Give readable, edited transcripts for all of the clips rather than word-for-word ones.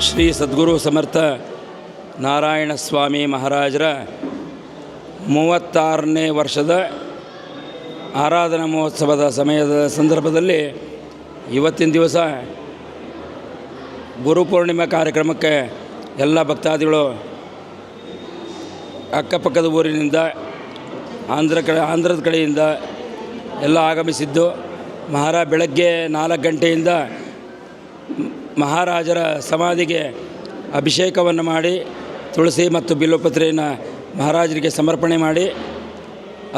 ಶ್ರೀ ಸದ್ಗುರು ಸಮರ್ಥ ನಾರಾಯಣ ಸ್ವಾಮಿ ಮಹಾರಾಜರ 36ನೇ ವರ್ಷದ ಆರಾಧನಾ ಮಹೋತ್ಸವದ ಸಂದರ್ಭದಲ್ಲಿ ಇವತ್ತಿನ ದಿವಸ ಗುರುಪೂರ್ಣಿಮಾ ಕಾರ್ಯಕ್ರಮಕ್ಕೆ ಎಲ್ಲ ಭಕ್ತಾದಿಗಳು ಅಕ್ಕಪಕ್ಕದ ಊರಿನಿಂದ ಆಂಧ್ರದ ಕಡೆಯಿಂದ ಎಲ್ಲ ಆಗಮಿಸಿದ್ದು ಬೆಳಗ್ಗೆ 4 ಗಂಟೆಯಿಂದ ಮಹಾರಾಜರ ಸಮಾಧಿಗೆ ಅಭಿಷೇಕವನ್ನು ಮಾಡಿ ತುಳಸಿ ಮತ್ತು ಬಿಲ್ವಪತ್ರೆಯನ್ನು ಮಹಾರಾಜರಿಗೆ ಸಮರ್ಪಣೆ ಮಾಡಿ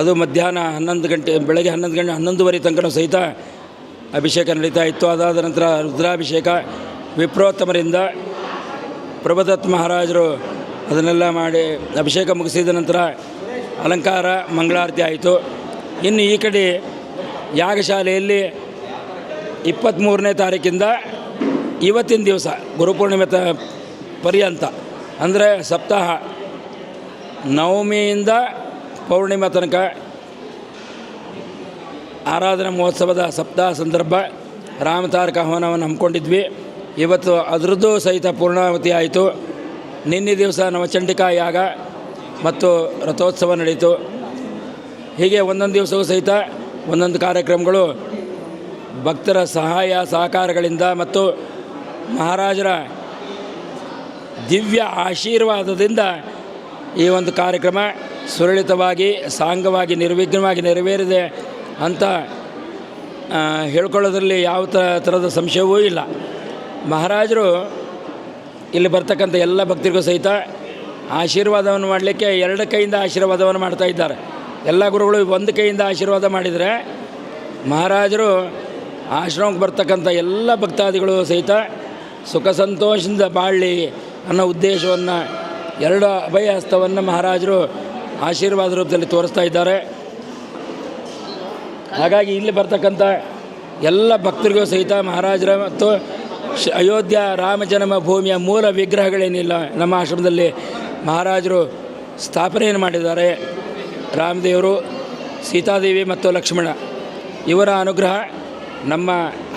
ಅದು ಮಧ್ಯಾಹ್ನ 11 ಗಂಟೆ ಬೆಳಗ್ಗೆ 11:30 ತನಕ ಸಹಿತ ಅಭಿಷೇಕ ನಡೀತಾ ಇತ್ತು. ಅದಾದ ನಂತರ ರುದ್ರಾಭಿಷೇಕ ವಿಪ್ರೋತ್ತಮರಿಂದ ಪ್ರಭುದತ್ತ ಮಹಾರಾಜರು ಅದನ್ನೆಲ್ಲ ಮಾಡಿ ಅಭಿಷೇಕ ಮುಗಿಸಿದ ನಂತರ ಅಲಂಕಾರ ಮಂಗಳಾರತಿ ಆಯಿತು. ಇನ್ನು ಈ ಕಡೆ ಯಾಗಶಾಲೆಯಲ್ಲಿ 23ನೇ ತಾರೀಕಿಂದ ಇವತ್ತಿನ ದಿವಸ ಗುರುಪೂರ್ಣಿಮೆ ಪರ್ಯಂತ ಅಂದರೆ ಸಪ್ತಾಹ ನವಮಿಯಿಂದ ಪೌರ್ಣಿಮೆ ತನಕ ಆರಾಧನಾ ಮಹೋತ್ಸವದ ಸಪ್ತಾಹ ಸಂದರ್ಭ ರಾಮತಾರಕ ಹವನವನ್ನು ಹಮ್ಮಿಕೊಂಡಿದ್ವಿ. ಇವತ್ತು ಅದರದ್ದು ಸಹಿತ ಪೂರ್ಣಾವತಿ ಆಯಿತು. ನಿನ್ನೆ ದಿವಸ ನವಚಂಡಿಕಾ ಯಾಗ ಮತ್ತು ರಥೋತ್ಸವ ನಡೆಯಿತು. ಹೀಗೆ ಒಂದೊಂದು ದಿವಸವೂ ಸಹಿತ ಒಂದೊಂದು ಕಾರ್ಯಕ್ರಮಗಳು ಭಕ್ತರ ಸಹಾಯ ಸಹಕಾರಗಳಿಂದ ಮತ್ತು ಮಹಾರಾಜರ ದಿವ್ಯ ಆಶೀರ್ವಾದದಿಂದ ಈ ಒಂದು ಕಾರ್ಯಕ್ರಮ ಸುರಳಿತವಾಗಿ ಸಾಂಗವಾಗಿ ನಿರ್ವಿಘ್ನವಾಗಿ ನೆರವೇರಿದೆ ಅಂತ ಹೇಳ್ಕೊಳ್ಳೋದ್ರಲ್ಲಿ ಯಾವ ಥರದ ಸಂಶಯವೂ ಇಲ್ಲ. ಮಹಾರಾಜರು ಇಲ್ಲಿ ಬರ್ತಕ್ಕಂಥ ಎಲ್ಲ ಭಕ್ತರಿಗೂ ಸಹಿತ ಆಶೀರ್ವಾದವನ್ನು ಮಾಡಲಿಕ್ಕೆ 2 ಕೈಯಿಂದ ಆಶೀರ್ವಾದವನ್ನು ಮಾಡ್ತಾ ಇದ್ದಾರೆ. ಎಲ್ಲ ಗುರುಗಳು 1 ಕೈಯಿಂದ ಆಶೀರ್ವಾದ ಮಾಡಿದರೆ ಮಹಾರಾಜರು ಆಶ್ರಮಕ್ಕೆ ಬರ್ತಕ್ಕಂಥ ಎಲ್ಲ ಭಕ್ತಾದಿಗಳು ಸಹಿತ ಸುಖ ಸಂತೋಷದಿಂದ ಬಾಳಲಿ ಅನ್ನೋ ಉದ್ದೇಶವನ್ನು 2 ಅಭಯ ಹಸ್ತವನ್ನು ಮಹಾರಾಜರು ಆಶೀರ್ವಾದ ರೂಪದಲ್ಲಿ ತೋರಿಸ್ತಾ ಇದ್ದಾರೆ. ಹಾಗಾಗಿ ಇಲ್ಲಿ ಬರ್ತಕ್ಕಂಥ ಎಲ್ಲ ಭಕ್ತರಿಗೂ ಸಹಿತ ಮಹಾರಾಜರ ಮತ್ತು ಅಯೋಧ್ಯ ರಾಮ ಜನ್ಮ ಭೂಮಿಯ ಮೂಲ ವಿಗ್ರಹಗಳೇನಿಲ್ಲ ನಮ್ಮ ಆಶ್ರಮದಲ್ಲಿ ಮಹಾರಾಜರು ಸ್ಥಾಪನೆಯನ್ನು ಮಾಡಿದ್ದಾರೆ. ರಾಮದೇವರು, ಸೀತಾದೇವಿ ಮತ್ತು ಲಕ್ಷ್ಮಣ ಇವರ ಅನುಗ್ರಹ ನಮ್ಮ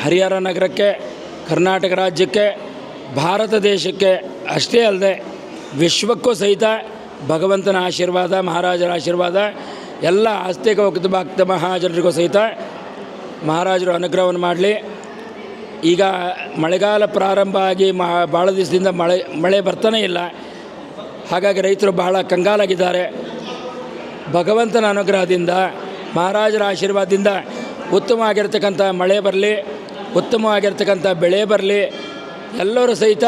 ಹರಿಹರ ನಗರಕ್ಕೆ, ಕರ್ನಾಟಕ ರಾಜ್ಯಕ್ಕೆ, ಭಾರತ ದೇಶಕ್ಕೆ ಅಷ್ಟೇ ಅಲ್ಲದೆ ವಿಶ್ವಕ್ಕೂ ಸಹಿತ ಭಗವಂತನ ಆಶೀರ್ವಾದ, ಮಹಾರಾಜರ ಆಶೀರ್ವಾದ ಎಲ್ಲ ಆಸ್ತಿಕ ಭಕ್ತ ಮಹಾಜನರಿಗೂ ಸಹಿತ ಮಹಾರಾಜರು ಅನುಗ್ರಹವನ್ನು ಮಾಡಲಿ. ಈಗ ಮಳೆಗಾಲ ಪ್ರಾರಂಭ ಆಗಿ ಭಾಳ ದಿವಸದಿಂದ ಮಳೆ ಬರ್ತಾನೇ ಇಲ್ಲ. ಹಾಗಾಗಿ ರೈತರು ಬಹಳ ಕಂಗಾಲಾಗಿದ್ದಾರೆ. ಭಗವಂತನ ಅನುಗ್ರಹದಿಂದ, ಮಹಾರಾಜರ ಆಶೀರ್ವಾದದಿಂದ ಉತ್ತಮವಾಗಿರ್ತಕ್ಕಂಥ ಮಳೆ ಬರಲಿ, ಉತ್ತಮವಾಗಿರ್ತಕ್ಕಂಥ ಬೆಳೆ ಬರಲಿ, ಎಲ್ಲರೂ ಸಹಿತ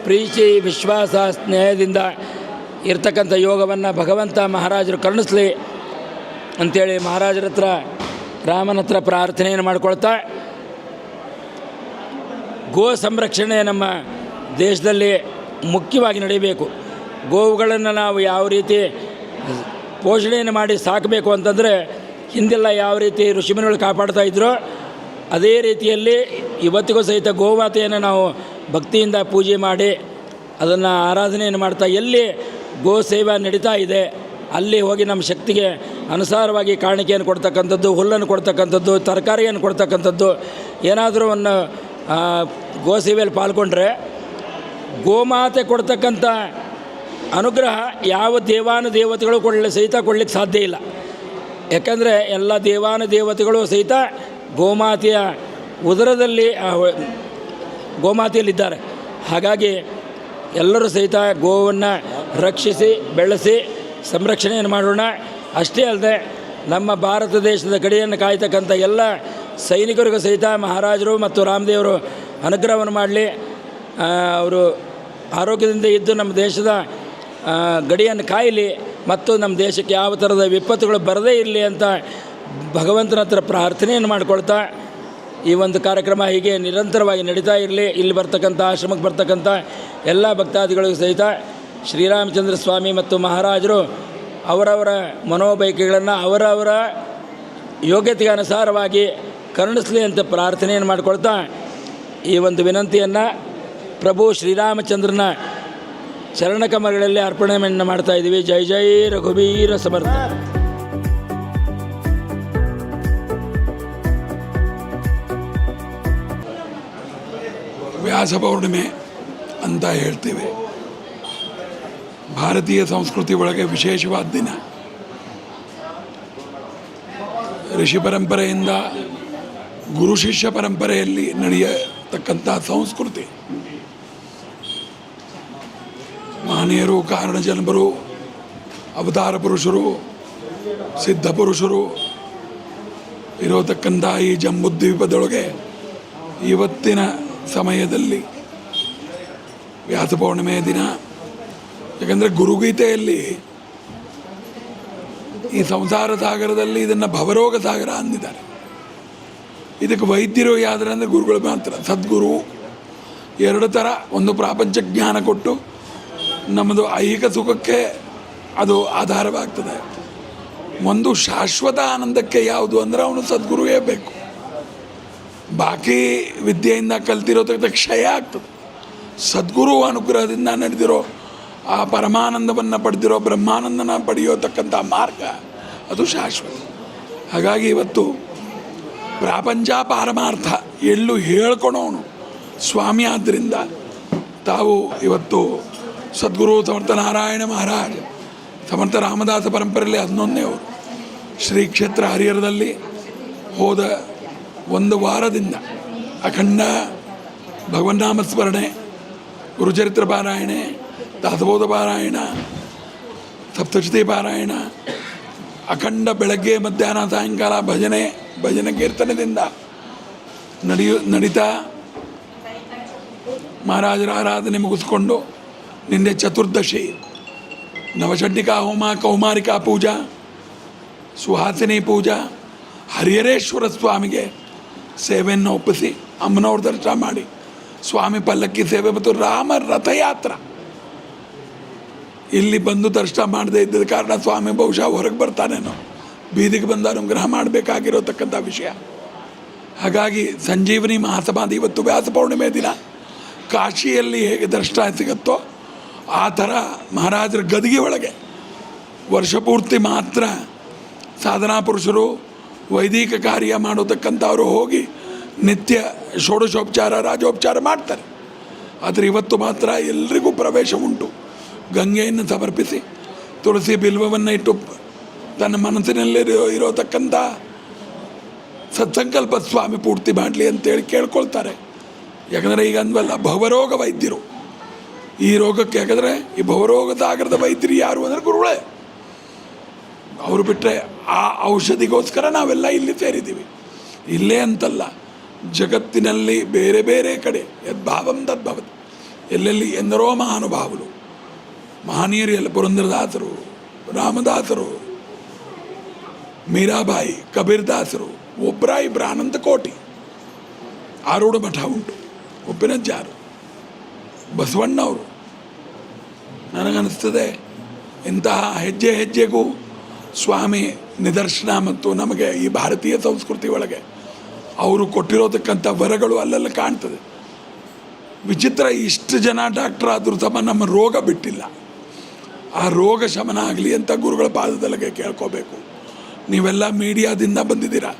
ಪ್ರೀತಿ ವಿಶ್ವಾಸ ಸ್ನೇಹದಿಂದ ಇರ್ತಕ್ಕಂಥ ಯೋಗವನ್ನು ಭಗವಂತ ಮಹಾರಾಜರು ಕರುಣಿಸಲಿ ಅಂಥೇಳಿ ಮಹಾರಾಜರ ಹತ್ರ ರಾಮನ ಹತ್ರ ಪ್ರಾರ್ಥನೆಯನ್ನು ಮಾಡ್ಕೊಳ್ತಾ, ಗೋ ಸಂರಕ್ಷಣೆ ನಮ್ಮ ದೇಶದಲ್ಲಿ ಮುಖ್ಯವಾಗಿ ನಡೀಬೇಕು. ಗೋವುಗಳನ್ನು ನಾವು ಯಾವ ರೀತಿ ಪೋಷಣೆಯನ್ನು ಮಾಡಿ ಸಾಕಬೇಕು ಅಂತಂದರೆ ಹಿಂದೆಲ್ಲ ಯಾವ ರೀತಿ ಋಷಿಮುನಿಗಳು ಕಾಪಾಡ್ತಾ ಇದ್ರೋ ಅದೇ ರೀತಿಯಲ್ಲಿ ಇವತ್ತಿಗೂ ಸಹಿತ ಗೋಮಾತೆಯನ್ನು ನಾವು ಭಕ್ತಿಯಿಂದ ಪೂಜೆ ಮಾಡಿ ಅದನ್ನು ಆರಾಧನೆಯನ್ನು ಮಾಡ್ತಾ, ಎಲ್ಲಿ ಗೋ ಸೇವೆ ನಡೀತಾ ಇದೆ ಅಲ್ಲಿ ಹೋಗಿ ನಮ್ಮ ಶಕ್ತಿಗೆ ಅನುಸಾರವಾಗಿ ಕಾಣಿಕೆಯನ್ನು ಕೊಡ್ತಕ್ಕಂಥದ್ದು, ಹುಲ್ಲನ್ನು ಕೊಡ್ತಕ್ಕಂಥದ್ದು, ತರಕಾರಿಯನ್ನು ಕೊಡ್ತಕ್ಕಂಥದ್ದು, ಏನಾದರೂ ಒಂದು ಗೋ ಸೇವೆಯಲ್ಲಿ ಪಾಲ್ಗೊಂಡ್ರೆ ಗೋಮಾತೆ ಕೊಡ್ತಕ್ಕಂಥ ಅನುಗ್ರಹ ಯಾವ ದೇವಾನುದೇವತೆಗಳು ಕೊಡಲಿಕ್ಕೆ ಸಾಧ್ಯ ಇಲ್ಲ. ಯಾಕಂದರೆ ಎಲ್ಲ ದೇವಾನುದೇವತೆಗಳು ಸಹಿತ ಗೋಮಾತೆಯ ಉದರದಲ್ಲಿ ಗೋಮಾತೆಯಲ್ಲಿದ್ದಾರೆ. ಹಾಗಾಗಿ ಎಲ್ಲರೂ ಸಹಿತ ಗೋವನ್ನು ರಕ್ಷಿಸಿ ಬೆಳೆಸಿ ಸಂರಕ್ಷಣೆಯನ್ನು ಮಾಡೋಣ. ಅಷ್ಟೇ ಅಲ್ಲದೆ ನಮ್ಮ ಭಾರತ ದೇಶದ ಗಡಿಯನ್ನು ಕಾಯ್ತಕ್ಕಂಥ ಎಲ್ಲ ಸೈನಿಕರಿಗೂ ಸಹಿತ ಮಹಾರಾಜರು ಮತ್ತು ರಾಮದೇವರು ಅನುಗ್ರಹವನ್ನು ಮಾಡಲಿ. ಅವರು ಆರೋಗ್ಯದಿಂದ ಇದ್ದು ನಮ್ಮ ದೇಶದ ಗಡಿಯನ್ನು ಕಾಯಲಿ ಮತ್ತು ನಮ್ಮ ದೇಶಕ್ಕೆ ಯಾವ ಥರದ ವಿಪತ್ತುಗಳು ಬರದೇ ಇರಲಿ ಅಂತ ಭಗವಂತನ ಹತ್ರ ಪ್ರಾರ್ಥನೆಯನ್ನು ಮಾಡಿಕೊಳ್ತಾ ಈ ಒಂದು ಕಾರ್ಯಕ್ರಮ ಹೀಗೆ ನಿರಂತರವಾಗಿ ನಡೀತಾ ಇರಲಿ. ಇಲ್ಲಿ ಬರ್ತಕ್ಕಂಥ ಆಶ್ರಮಕ್ಕೆ ಬರ್ತಕ್ಕಂಥ ಎಲ್ಲ ಭಕ್ತಾದಿಗಳಿಗೂ ಸಹಿತ ಶ್ರೀರಾಮಚಂದ್ರ ಸ್ವಾಮಿ ಮತ್ತು ಮಹಾರಾಜರು ಅವರವರ ಮನೋಬಯಕೆಗಳನ್ನು ಅವರವರ ಯೋಗ್ಯತೆಗೆ ಅನುಸಾರವಾಗಿ ಕರುಣಿಸಲಿ ಅಂತ ಪ್ರಾರ್ಥನೆಯನ್ನು ಮಾಡಿಕೊಳ್ತಾ ಈ ಒಂದು ವಿನಂತಿಯನ್ನು ಪ್ರಭು ಶ್ರೀರಾಮಚಂದ್ರನ ಚರಣಕಮಲಗಳಲ್ಲಿ ಅರ್ಪಣೆಯನ್ನು ಮಾಡ್ತಾ ಇದ್ದೀವಿ. ಜೈ ಜೈ ರಘುವೀರ ಸಮರ್ಥ. ವ್ಯಾಸ ಪೌರ್ಣಿಮೆ ಅಂತ ಹೇಳ್ತೇವೆ. ಭಾರತೀಯ ಸಂಸ್ಕೃತಿ ಒಳಗೆ ವಿಶೇಷವಾದ ದಿನ. ಋಷಿ ಪರಂಪರೆಯಿಂದ ಗುರು ಶಿಷ್ಯ ಪರಂಪರೆಯಲ್ಲಿ ನಡೆಯತಕ್ಕಂಥ ಸಂಸ್ಕೃತಿ. ಮಹನೀಯರು, ಕಾರಣಜನ್ಮರು, ಅವತಾರ ಪುರುಷರು, ಸಿದ್ಧ ಪುರುಷರು ಇರತಕ್ಕಂಥ ಈ ಜಂಬುದ್ವೀಪದೊಳಗೆ ಇವತ್ತಿನ ಸಮಯದಲ್ಲಿ ವ್ಯಾಸ ಪೌರ್ಣಿಮೆಯ ದಿನ, ಯಾಕಂದರೆ ಗುರುಗೀತೆಯಲ್ಲಿ ಈ ಸಂಸಾರ ಸಾಗರದಲ್ಲಿ ಇದನ್ನು ಭವರೋಗ ಸಾಗರ ಅಂದಿದ್ದಾರೆ. ಇದಕ್ಕೆ ವೈದ್ಯರು ಯಾವ್ದಾರ ಅಂದರೆ ಗುರುಗಳು ಮಾತ್ರ. ಸದ್ಗುರು ಎರಡು ಥರ, ಒಂದು ಪ್ರಾಪಂಚ ಜ್ಞಾನ ಕೊಟ್ಟು ನಮ್ಮದು ಐಹಿಕ ಸುಖಕ್ಕೆ ಅದು ಆಧಾರವಾಗ್ತದೆ. ಒಂದು ಶಾಶ್ವತ ಆನಂದಕ್ಕೆ ಯಾವುದು ಅಂದರೆ ಅವನು ಸದ್ಗುರುವೇ ಬೇಕು. ಬಾಕಿ ವಿದ್ಯೆಯಿಂದ ಕಲ್ತಿರೋದಕ್ಕೆ ಕ್ಷಯ ಆಗ್ತದೆ. ಸದ್ಗುರು ಅನುಗ್ರಹದಿಂದ ನಡೆದಿರೋ ಆ ಪರಮಾನಂದವನ್ನು ಪಡೆದಿರೋ ಬ್ರಹ್ಮಾನಂದನ ಪಡೆಯೋತಕ್ಕಂಥ ಮಾರ್ಗ ಅದು ಶಾಶ್ವತ. ಹಾಗಾಗಿ ಇವತ್ತು ಪ್ರಾಪಂಚ ಪಾರಮಾರ್ಥ ಎಲ್ಲೂ ಹೇಳ್ಕೊಳೋನು ಸ್ವಾಮಿ. ಆದ್ದರಿಂದ ತಾವು ಇವತ್ತು ಸದ್ಗುರು ಸಮರ್ಥ ನಾರಾಯಣ ಮಹಾರಾಜ್, ಸಮರ್ಥ ರಾಮದಾಸ ಪರಂಪರೆಯಲ್ಲಿ 11ನೇ ಅವರು ಶ್ರೀ ಕ್ಷೇತ್ರ ಹರಿಹರದಲ್ಲಿ ಹೋದ ಒಂದು ವಾರದಿಂದ ಅಖಂಡ ಭಗವನ್ನಾಮ ಸ್ಮರಣೆ, ಗುರುಚರಿತ್ರ ಪಾರಾಯಣೆ, ದಾಸಬೋಧ ಪಾರಾಯಣ, ಸಪ್ತಶತಿ ಪಾರಾಯಣ, ಅಖಂಡ ಬೆಳಗ್ಗೆ ಮಧ್ಯಾಹ್ನ ಸಾಯಂಕಾಲ ಭಜನೆ ಕೀರ್ತನದಿಂದ ನಡೀತಾ ಮಹಾರಾಜರ ಆರಾಧನೆ ಮುಗಿಸ್ಕೊಂಡು ನಿನ್ನೆ ಚತುರ್ದಶಿ ನವಚಂಡಿಕಾ ಹೋಮ, ಕೌಮಾರಿಕಾ ಪೂಜಾ, ಸುಹಾಸಿನಿ ಪೂಜಾ, ಹರಿಹರೇಶ್ವರ ಸ್ವಾಮಿಗೆ ಸೇವೆಯನ್ನು ಒಪ್ಪಿಸಿ ಅಮ್ಮನವ್ರ ದರ್ಶನ ಮಾಡಿ ಸ್ವಾಮಿ ಪಲ್ಲಕ್ಕಿ ಸೇವೆ ಮತ್ತು ರಾಮ ರಥಯಾತ್ರ ಇಲ್ಲಿ ಬಂದು ದರ್ಶನ ಮಾಡದೇ ಇದ್ದ ಕಾರಣ ಸ್ವಾಮಿ ಬಹುಶಃ ಹೊರಗೆ ಬರ್ತಾನೇನೋ, ಬೀದಿಗೆ ಬಂದ ಅನುಗ್ರಹ ಮಾಡಬೇಕಾಗಿರೋತಕ್ಕಂಥ ವಿಷಯ. ಹಾಗಾಗಿ ಸಂಜೀವನಿ ಮಹಾಸಮಾಧಿ ಇವತ್ತು ವ್ಯಾಸ ಪೌರ್ಣಿಮೆ ದಿನ ಕಾಶಿಯಲ್ಲಿ ಹೇಗೆ ದರ್ಶನ ಸಿಗುತ್ತೋ ಆ ಥರ ಮಹಾರಾಜರ ಗದಿಗೆ ಒಳಗೆ ವರ್ಷಪೂರ್ತಿ ಮಾತ್ರ ಸಾಧನಾ ಪುರುಷರು ವೈದಿಕ ಕಾರ್ಯ ಮಾಡೋತಕ್ಕಂಥವರು ಹೋಗಿ ನಿತ್ಯ ಷೋಡಶೋಪಚಾರ ರಾಜೋಪಚಾರ ಮಾಡ್ತಾರೆ. ಆದರೆ ಇವತ್ತು ಮಾತ್ರ ಎಲ್ರಿಗೂ ಪ್ರವೇಶ ಉಂಟು. ಗಂಗೆಯನ್ನು ಸಮರ್ಪಿಸಿ ತುಳಸಿ ಬಿಲ್ವವನ್ನು ಇಟ್ಟು ತನ್ನ ಮನಸ್ಸಿನಲ್ಲಿ ಇರೋತಕ್ಕಂಥ ಸತ್ಸಂಕಲ್ಪ ಸ್ವಾಮಿ ಪೂರ್ತಿ ಮಾಡಲಿ ಅಂತೇಳಿ ಕೇಳ್ಕೊಳ್ತಾರೆ. ಯಾಕಂದರೆ ಈಗ ಅಂದ್ವಲ್ಲ ಭವರೋಗ ವೈದ್ಯರು, ಈ ರೋಗಕ್ಕೆ ಯಾಕಂದರೆ ಈ ಭವರೋಗ ಸಾಗರದ ವೈದ್ಯರು ಯಾರು ಅಂದರೆ ಗುರುಗಳೇ. ಅವರು ಬಿಟ್ಟರೆ ಆ ಔಷಧಿಗೋಸ್ಕರ ನಾವೆಲ್ಲ ಇಲ್ಲಿ ಸೇರಿದ್ದೀವಿ. ಇಲ್ಲೇ ಅಂತಲ್ಲ, ಜಗತ್ತಿನಲ್ಲಿ ಬೇರೆ ಬೇರೆ ಕಡೆ ಯದ್ಭಾವಂ ತದ್ಭವತಿ, ಎಲ್ಲೆಲ್ಲಿ ಎಂದರೋ ಮಹಾನುಭಾವರು ಮಹನೀಯರು ಎಲ್ಲ, ಪುರಂದರದಾಸರು, ರಾಮದಾಸರು, ಮೀರಾಬಾಯಿ, ಕಬೀರ್ದಾಸರು, ಒಬ್ಬರ ಇಬ್ಬರ ಅನಂತ ಕೋಟಿ. ಆರೂಢ ಮಠ ಉಂಟು, ಉಪ್ಪಿನಜ್ಜಾರು, ಬಸವಣ್ಣವರು. ನನಗನ್ನಿಸ್ತದೆ ಇಂತಹ ಹೆಜ್ಜೆ ಹೆಜ್ಜೆಗೂ ಸ್ವಾಮಿ ನಿದರ್ಶನ ಮತ್ತು ನಮಗೆ ಈ ಭಾರತೀಯ ಸಂಸ್ಕೃತಿ ಒಳಗೆ ಅವರು ಕೊಟ್ಟಿರೋತಕ್ಕಂಥ ವರಗಳು ಅಲ್ಲೆಲ್ಲ ಕಾಣ್ತದೆ. ವಿಚಿತ್ರ, ಇಷ್ಟು ಜನ ಡಾಕ್ಟರ್ ಆದರೂ ಸಹ ನಮ್ಮ ರೋಗ ಬಿಟ್ಟಿಲ್ಲ. ಆ ರೋಗ ಶಮನ ಆಗಲಿ ಅಂತ ಗುರುಗಳ ಪಾದದಲ್ಲಿಗೆ ಕೇಳ್ಕೋಬೇಕು. ನೀವೆಲ್ಲ ಮೀಡಿಯಾದಿಂದ ಬಂದಿದ್ದೀರಾ.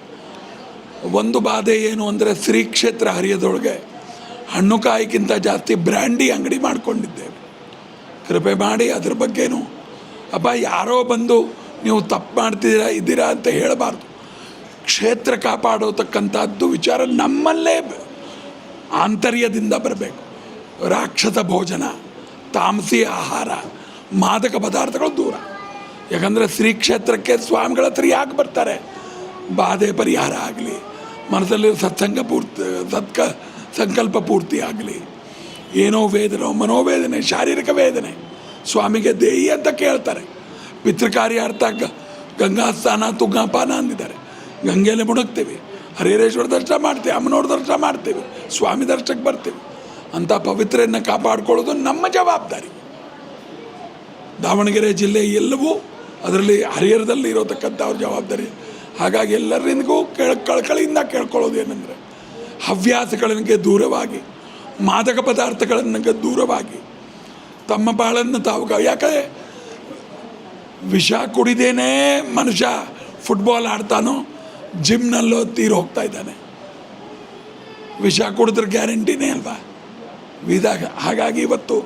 ಒಂದು ಬಾಧೆ ಏನು ಅಂದರೆ ಶ್ರೀ ಕ್ಷೇತ್ರ ಹರಿಯದೊಳಗೆ ಹಣ್ಣು ಕಾಯಿಗಿಂತ ಜಾಸ್ತಿ ಬ್ರ್ಯಾಂಡಿ ಅಂಗಡಿ ಮಾಡಿಕೊಂಡಿದ್ದೇವೆ. ಕೃಪೆ ಮಾಡಿ ಅದ್ರ ಬಗ್ಗೆನೂ ಅಪ್ಪ ಯಾರೋ ಬಂದು ನೀವು ತಪ್ಪು ಇದ್ದೀರಾ ಅಂತ ಹೇಳಬಾರ್ದು. ಕ್ಷೇತ್ರ ಕಾಪಾಡೋತಕ್ಕಂಥದ್ದು ವಿಚಾರ ನಮ್ಮಲ್ಲೇ ಆಂತರ್ಯದಿಂದ ಬರಬೇಕು. ರಾಕ್ಷಸ ಭೋಜನ, ತಾಮಸಿ ಆಹಾರ, ಮಾದಕ ಪದಾರ್ಥಗಳು ದೂರ. ಯಾಕಂದರೆ ಶ್ರೀ ಕ್ಷೇತ್ರಕ್ಕೆ ಸ್ವಾಮಿಗಳ ಹತ್ರ ಯಾಕೆ ಬರ್ತಾರೆ? ಬಾಧೆ ಪರಿಹಾರ ಆಗಲಿ, ಮನಸ್ಸಲ್ಲಿ ಸಂಕಲ್ಪ ಪೂರ್ತಿ ಆಗಲಿ, ಏನೋ ವೇದನೆ, ಮನೋವೇದನೆ, ಶಾರೀರಿಕ ವೇದನೆ ಸ್ವಾಮಿಗೆ ದೇಯಿ ಅಂತ ಕೇಳ್ತಾರೆ. ಪಿತೃಕಾರ್ಯಾರ್ಥ ಗಂಗಾ ಸ್ನಾನ ತುಂಗಾಪಾನ ಅಂದಿದ್ದಾರೆ. ಗಂಗೆಯಲ್ಲಿ ಮುಣಗ್ತೀವಿ, ಹರಿಹರೇಶ್ವರ ದರ್ಶನ ಮಾಡ್ತೀವಿ, ಅಮ್ಮನವ್ರ ದರ್ಶನ ಮಾಡ್ತೀವಿ, ಸ್ವಾಮಿ ದರ್ಶನಕ್ಕೆ ಬರ್ತೀವಿ. ಅಂಥ ಪವಿತ್ರೆಯನ್ನು ಕಾಪಾಡ್ಕೊಳ್ಳೋದು ನಮ್ಮ ಜವಾಬ್ದಾರಿ. ದಾವಣಗೆರೆ ಜಿಲ್ಲೆ ಎಲ್ಲವೂ ಅದರಲ್ಲಿ ಹರಿಹರದಲ್ಲಿ ಇರೋತಕ್ಕಂಥವ್ರ ಜವಾಬ್ದಾರಿ. ಹಾಗಾಗಿ ಎಲ್ಲರಿಗೂ ಕಳಕಳಿಯಿಂದ ಕೇಳ್ಕೊಳ್ಳೋದು ಏನಂದರೆ ಹವ್ಯಾಸಗಳಿಗೆ ದೂರವಾಗಿ, ಮಾದಕ ಪದಾರ್ಥಗಳನ್ನು ದೂರವಾಗಿ ತಮ್ಮ ಬಾಳನ್ನು ತಾವು, ಯಾಕಂದರೆ ವಿಷ ಕುಡಿದೇನೇ ಮನುಷ್ಯ ಫುಟ್ಬಾಲ್ ಆಡ್ತಾನೋ, ಜಿಮ್ನಲ್ಲೋ ತೀರು ಹೋಗ್ತಾ ಇದ್ದಾನೆ. ವಿಷ ಕುಡಿದ್ರೆ ಗ್ಯಾರಂಟಿನೇ ಅಲ್ವಾ? ಹಾಗಾಗಿ ಇವತ್ತು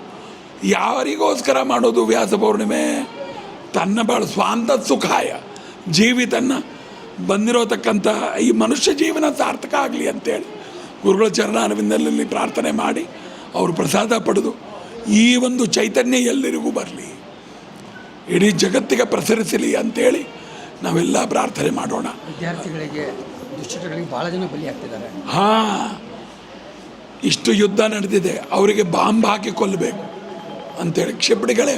ಯಾರಿಗೋಸ್ಕರ ಮಾಡೋದು ವ್ಯಾಸ ಪೌರ್ಣಿಮೆ? ತನ್ನ ಸ್ವಾಂತ ಸುಖಾಯ ಜೀವಿತನ್ನ ಬಂದಿರೋತಕ್ಕಂಥ ಈ ಮನುಷ್ಯ ಜೀವನ ಸಾರ್ಥಕ ಆಗಲಿ ಅಂತೇಳಿ ಗುರುಗಳ ಚರಣಾರವಿಂದದಲ್ಲಿ ಪ್ರಾರ್ಥನೆ ಮಾಡಿ ಅವರು ಪ್ರಸಾದ ಪಡೆದು ಈ ಒಂದು ಚೈತನ್ಯ ಎಲ್ಲರಿಗೂ ಬರಲಿ, ಇಡೀ ಜಗತ್ತಿಗೆ ಪ್ರಸರಿಸಲಿ ಅಂತೇಳಿ ನಾವೆಲ್ಲ ಪ್ರಾರ್ಥನೆ ಮಾಡೋಣ. ವಿದ್ಯಾರ್ಥಿಗಳಿಗೆ ದುಶ್ಚಟಗಳಿಗೆ ಭಾಳ ಜನ ಬಲಿಯಾಗ್ತಿದ್ದಾರೆ. ಇಷ್ಟು ಯುದ್ಧ ನಡೆದಿದೆ, ಅವರಿಗೆ ಬಾಂಬ್ ಹಾಕಿ ಕೊಲ್ಲಬೇಕು ಅಂತೇಳಿ ಕ್ಷಿಪಣಿಗಳೇ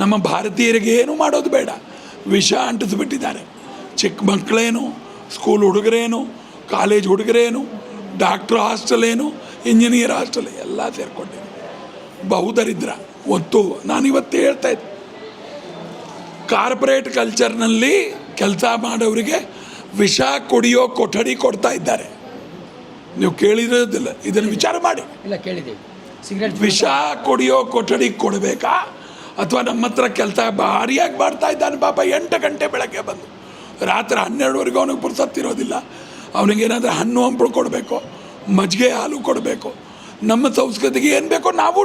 ನಮ್ಮ ಭಾರತೀಯರಿಗೆ ಏನು ಮಾಡೋದು ಬೇಡ, ವಿಷ ಅಂಟಿಸಿಬಿಟ್ಟಿದ್ದಾರೆ. ಚಿಕ್ಕ ಮಕ್ಕಳೇನು, ಸ್ಕೂಲ್ ಹುಡುಗರೇನು, ಕಾಲೇಜ್ ಹುಡುಗರೇನು, ಡಾಕ್ಟ್ರ್ ಹಾಸ್ಟೆಲ್ ಏನು, ಇಂಜಿನಿಯರ್ ಹಾಸ್ಟೆಲ್ ಎಲ್ಲ ಸೇರಿಕೊಂಡಿದೆ. ಬಹುದರಿದ್ರ ಒತ್ತು. ನಾನಿವತ್ತು ಹೇಳ್ತಾ ಇದ್ದೆ, ಕಾರ್ಪೊರೇಟ್ ಕಲ್ಚರ್ನಲ್ಲಿ ಕೆಲಸ ಮಾಡೋರಿಗೆ ವಿಷ ಕುಡಿಯೋ ಕೊಠಡಿ ಕೊಡ್ತಾ ಇದ್ದಾರೆ. ನೀವು ಕೇಳಿರೋದಿಲ್ಲ, ಇದನ್ನು ವಿಚಾರ ಮಾಡಿ. ಇಲ್ಲ, ಕೇಳಿದ್ದೀವಿ. ಸಿಗರೇಟ್ ವಿಷ ಕುಡಿಯೋ ಕೊಠಡಿ ಕೊಡಬೇಕಾ ಅಥವಾ ನಮ್ಮ ಹತ್ರ ಕೆಲಸ ಭಾರಿಯಾಗಿ ಮಾಡ್ತಾ ಇದ್ದಾನೆ ಪಾಪ. 8 ಗಂಟೆ ಬೆಳಗ್ಗೆ ಬಂದು ರಾತ್ರಿ 12ವರೆಗೂ ಅವನಿಗೆ ಪುರ್ಸತ್ತಿರೋದಿಲ್ಲ. ಅವನಿಗೇನಾದರೂ ಹಣ್ಣು ಹಂಪಲು ಕೊಡಬೇಕು, ಮಜ್ಜಿಗೆ ಹಾಲು ಕೊಡಬೇಕು. ನಮ್ಮ ಸಂಸ್ಕೃತಿಗೆ ಏನು ಬೇಕೋ ನಾವು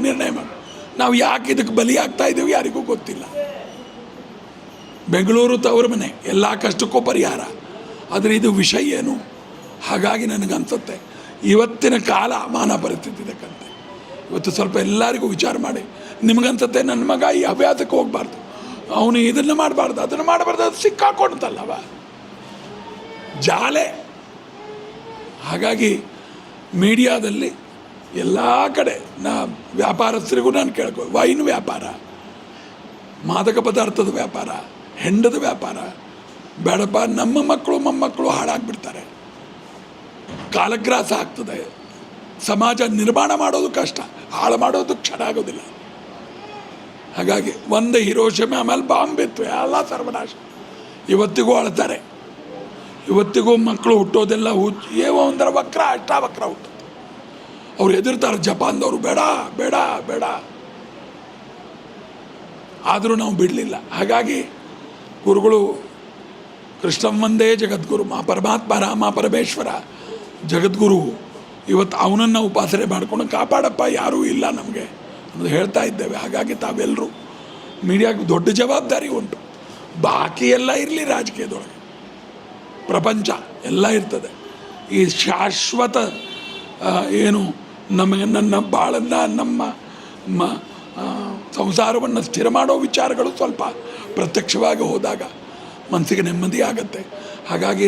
ನಿರ್ಣಯ ಮಾಡಿ. ನಾವು ಯಾಕೆ ಇದಕ್ಕೆ ಬಲಿ ಆಗ್ತಾ ಇದ್ದೀವಿ ಯಾರಿಗೂ ಗೊತ್ತಿಲ್ಲ. ಬೆಂಗಳೂರು ತವರ ಮನೆ, ಎಲ್ಲ ಕಷ್ಟಕ್ಕೂ ಪರಿಹಾರ, ಆದರೆ ಇದು ವಿಷಯ ಏನು? ಹಾಗಾಗಿ ನನಗನ್ಸುತ್ತೆ ಇವತ್ತಿನ ಕಾಲ ಮಾನ ಪರಿಸ್ಥಿತಿ ಇದಕ್ಕಂತೆ. ಇವತ್ತು ಸ್ವಲ್ಪ ಎಲ್ಲರಿಗೂ ವಿಚಾರ ಮಾಡಿ. ನಿಮಗನ್ಸುತ್ತೆ ನನ್ನ ಮಗ ಈ ಹವ್ಯಾಸಕ್ಕೆ ಹೋಗಬಾರ್ದು, ಅವನು ಇದನ್ನು ಮಾಡಬಾರ್ದು, ಅದನ್ನು ಮಾಡಬಾರ್ದು, ಅದು ಸಿಕ್ಕಾಕೊಂಡಲ್ಲ ಜಾಲೆ. ಹಾಗಾಗಿ ಮೀಡಿಯಾದಲ್ಲಿ ಎಲ್ಲ ಕಡೆ ವ್ಯಾಪಾರಸ್ಥರಿಗೂ ನಾನು ಕೇಳ್ಕೊ, ವೈನ್ ವ್ಯಾಪಾರ, ಮಾದಕ ಪದಾರ್ಥದ ವ್ಯಾಪಾರ, ಹೆಂಡದ ವ್ಯಾಪಾರ ಬೇಡಪ್ಪ. ನಮ್ಮ ಮಕ್ಕಳು ಮೊಮ್ಮಕ್ಕಳು ಹಾಳಾಗ್ಬಿಡ್ತಾರೆ, ಕಾಲಗ್ರಾಸ ಆಗ್ತದೆ. ಸಮಾಜ ನಿರ್ಮಾಣ ಮಾಡೋದು ಕಷ್ಟ, ಹಾಳು ಮಾಡೋದು ಕ್ಷಣ ಆಗೋದಿಲ್ಲ. ಹಾಗಾಗಿ ಒಂದು ಹಿರೋಶಿಮೆ ಆಮೇಲೆ ಬಾಂಬ್ ಇತ್ತು, ಎಲ್ಲ ಸರ್ವನಾಶ. ಇವತ್ತಿಗೂ ಅಳ್ತಾರೆ, ಇವತ್ತಿಗೂ ಮಕ್ಕಳು ಹುಟ್ಟೋದೆಲ್ಲ ಏನೋ ಒಂದರ ವಕ್ರ ಅಷ್ಟಾವಕ್ರ ಹುಟ್ಟುತ್ತೆ. ಅವ್ರು ಹೆದರ್ತಾರೆ ಜಪಾನ್ದವರು, ಬೇಡ ಬೇಡ ಬೇಡ. ಆದರೂ ನಾವು ಬಿಡಲಿಲ್ಲ. ಹಾಗಾಗಿ ಗುರುಗಳು ಕೃಷ್ಣಂ ವಂದೇ ಜಗದ್ಗುರು, ಪರಮಾತ್ಮ ರಾಮ ಪರಮೇಶ್ವರ ಜಗದ್ಗುರು. ಇವತ್ತು ಅವನನ್ನು ಉಪಾಸನೆ ಮಾಡಿಕೊಂಡು ಕಾಪಾಡಪ್ಪ, ಯಾರೂ ಇಲ್ಲ ನಮಗೆ ಅಂತ ಹೇಳ್ತಾ ಇದ್ದೇವೆ. ಹಾಗಾಗಿ ತಾವೆಲ್ಲರೂ ಮೀಡಿಯಾಗೆ ದೊಡ್ಡ ಜವಾಬ್ದಾರಿ ಉಂಟು. ಬಾಕಿ ಎಲ್ಲ ಇರಲಿ, ರಾಜಕೀಯದೊಳಗೆ ಪ್ರಪಂಚ ಎಲ್ಲ ಇರ್ತದೆ. ಈ ಶಾಶ್ವತ ಏನು ನನ್ನ ಬಾಳನ್ನು, ನಮ್ಮ ಸಂಸಾರವನ್ನು ಸ್ಥಿರ ಮಾಡೋ ವಿಚಾರಗಳು ಸ್ವಲ್ಪ ಪ್ರತ್ಯಕ್ಷವಾಗಿ ಹೋದಾಗ ಮನಸ್ಸಿಗೆ ನೆಮ್ಮದಿ ಆಗುತ್ತೆ. ಹಾಗಾಗಿ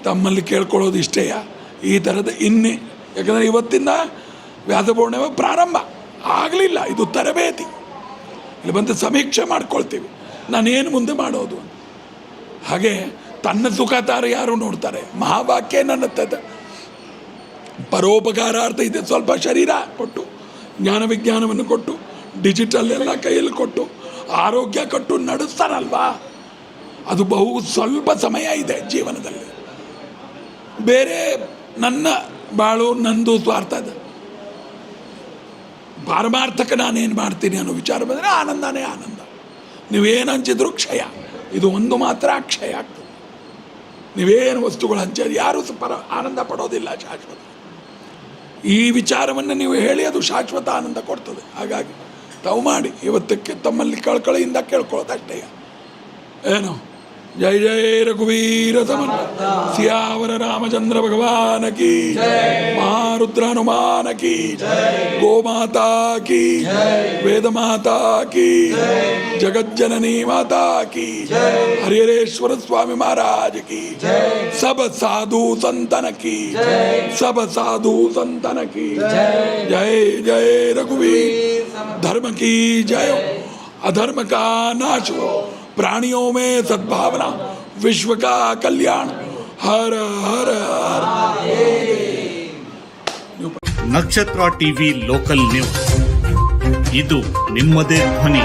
ತಮ್ಮಲ್ಲಿ ಕೇಳ್ಕೊಳ್ಳೋದು ಇಷ್ಟೇಯ, ಈ ಥರದ ಯಾಕಂದರೆ ಇವತ್ತಿಂದ ವ್ಯಾಸಪೂರ್ಣಿಮೆ ಪ್ರಾರಂಭ ಆಗಲಿಲ್ಲ, ಇದು ತರಬೇತಿ. ಇಲ್ಲಿ ಬಂದು ಸಮೀಕ್ಷೆ ಮಾಡ್ಕೊಳ್ತೀವಿ, ನಾನೇನು ಮುಂದೆ ಮಾಡೋದು. ಹಾಗೆ ತನ್ನ ಸುಖ ತಾರ ಯಾರು ನೋಡ್ತಾರೆ. ಮಹಾವಾಕ್ಯ ನನ್ನ ಪರೋಪಕಾರಾರ್ಥ ಇದೆ. ಸ್ವಲ್ಪ ಶರೀರ ಕೊಟ್ಟು, ಜ್ಞಾನ ವಿಜ್ಞಾನವನ್ನು ಕೊಟ್ಟು, ಡಿಜಿಟಲ್ ಎಲ್ಲ ಕೈಯಲ್ಲಿ ಕೊಟ್ಟು, ಆರೋಗ್ಯ ಕೊಟ್ಟು ನಡೆಸ್ತಾರಲ್ವಾ, ಅದು ಸ್ವಲ್ಪ ಸಮಯ ಇದೆ ಜೀವನದಲ್ಲಿ. ಬೇರೆ ನನ್ನ ಬಾಳು ನಂದು ಸ್ವಾರ್ಥ ಇದೆ. ಪಾರಮಾರ್ಥಕ ನಾನೇನು ಮಾಡ್ತೀನಿ ಅನ್ನೋ ವಿಚಾರ ಬಂದರೆ ಆನಂದನೇ ಆನಂದ. ನೀವೇನು ಹಂಚಿದ್ರು ಕ್ಷಯ, ಇದು ಒಂದು ಮಾತ್ರ ಅಕ್ಷಯ ಆಗ್ತದೆ. ನೀವೇನು ವಸ್ತುಗಳು ಹಂಚೋದು ಯಾರೂ ಆನಂದ ಪಡೋದಿಲ್ಲ ಶಾಶ್ವತ. ಈ ವಿಚಾರವನ್ನು ನೀವು ಹೇಳಿ ಅದು ಶಾಶ್ವತ ಆನಂದ ಕೊಡ್ತದೆ. ಹಾಗಾಗಿ ತಾವು ಮಾಡಿ ಇವತ್ತಕ್ಕೆ ತಮ್ಮಲ್ಲಿ ಕಳಕಳಿಯಿಂದ ಕೇಳ್ಕೊಳ್ಳೋದಷ್ಟೇ. ಏನು ಜೈ ಜೈ ರಘುವೀರ ಸಮನ್ ಸಿಯಾವರ ರಾಮಚಂದ್ರ ಭಗವಾನ ಕಿ, ಮಹಾರುದ್ರ ಹನುಮಾನ ಕಿ, ಗೋಮಾತಾ ಕಿ, ವೇದ ಮಾತಾ ಕಿ, ಜಗಜ್ಜನನಿ ಮಾತಾ ಕಿ, ಹರಿಹರೇಶ್ವರ ಸ್ವಾಮಿ महाराज की, सब साधु संतन की, सब साधु संतन की जय जय रघुवीर, धर्म की जय, अधर्म का नाश हो, प्राणियों में सद्भावना, विश्व का कल्याण, हर हर हर. ನಕ್ಷತ್ರ ಟಿವಿ ಲೋಕಲ್ ನ್ಯೂಸ್, ಇದು ನಿಮ್ಮದೇ ಧ್ವನಿ.